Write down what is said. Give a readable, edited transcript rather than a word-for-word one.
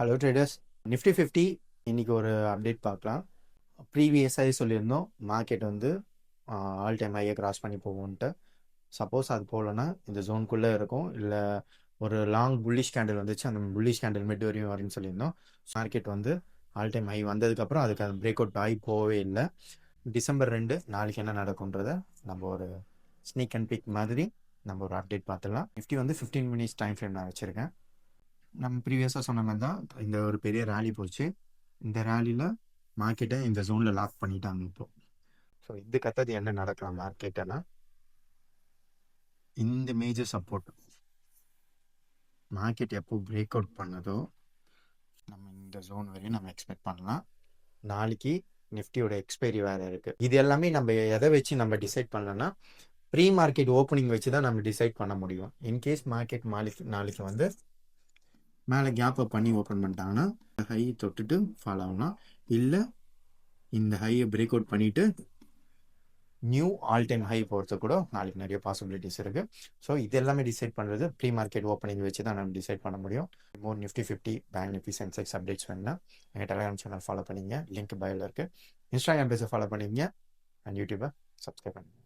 Hello traders, Nifty 50 இன்னைக்கு ஒரு update பார்க்கலாம். ப்ரீவியஸாக சொல்லியிருந்தோம் மார்க்கெட் வந்து ஆல் டைம் ஹையை கிராஸ் பண்ணி போகும்ன்ட்டு. சப்போஸ் அது போகலன்னா இந்த ஜோனுக்குள்ளே இருக்கும், இல்லை ஒரு லாங் புல்லிஷ் கேண்டில் வந்துச்சு, அந்த புல்லிஷ் கேண்டில் மிட் வரையும் வரும்னு சொல்லியிருந்தோம். மார்க்கெட் வந்து ஆல் டைம் ஹை வந்ததுக்கப்புறம் அதுக்கு அது பிரேக் அவுட் ஆகி போகவே இல்லை. டிசம்பர் 2 நாளைக்கு என்ன நடக்கும்ன்றத நம்ம ஒரு ஸ்னீக் அண்ட் பிக் மாதிரி நம்ம ஒரு அப்டேட் பார்த்துடலாம். நிஃப்டி வந்து 15 மினிட்ஸ் டைம் ஃப்ரேம் நான் வச்சுருக்கேன். நம்ம ப்ரீவியஸாக சொன்ன மாதிரி தான் இந்த ஒரு பெரிய ரேலி போச்சு. இந்த ரேலியில் மார்க்கெட்டை இந்த ஜோனில் லாக் பண்ணிட்டாங்க இப்போ. ஸோ இதுக்கு அடுத்தது என்ன நடக்கலாம் மார்க்கெட்டுன்னா, இந்த மேஜர் சப்போர்ட் மார்க்கெட் எப்போ பிரேக் அவுட் பண்ணதோ நம்ம இந்த ஜோன் வரையும் நம்ம எக்ஸ்பெக்ட் பண்ணலாம். நாளைக்கு நிஃப்டியோட எக்ஸ்பைரி வேறு இருக்குது. இது எல்லாமே நம்ம எதை வச்சு நம்ம டிசைட் பண்ணலன்னா, ப்ரீ மார்க்கெட் ஓப்பனிங் வச்சு தான் நம்ம டிசைட் பண்ண முடியும். இன்கேஸ் மார்க்கெட் நாளைக்கு வந்து மேலே கேப்பை பண்ணி ஓப்பன் பண்ணிட்டாங்கன்னா ஹை தொட்டுட்டு ஃபாலோ ஆகலாம், இல்லை இந்த ஹையை பிரேக் அவுட் பண்ணிவிட்டு நியூ ஆல் டைம் ஹை போகிறது கூட நாளைக்கு நிறைய பாசிபிலிட்டிஸ் இருக்குது. ஸோ இது எல்லாமே டிசைட் பண்ணுறது ப்ரீ மார்க்கெட் ஓப்பனிங் வச்சு தான் நம்ம டிசைட் பண்ண முடியும். More Nifty 50 bank Nifty Sensex updates வேணுன்னா எங்கள் டெலிகிராம் சேனல் ஃபாலோ பண்ணிங்க, லிங்க் பயோவில் இருக்குது. இன்ஸ்டாகிராம் பேஜை ஃபாலோ பண்ணிங்க அண்ட் யூடியூப்பை சப்ஸ்கிரைப் பண்ணுங்கள்.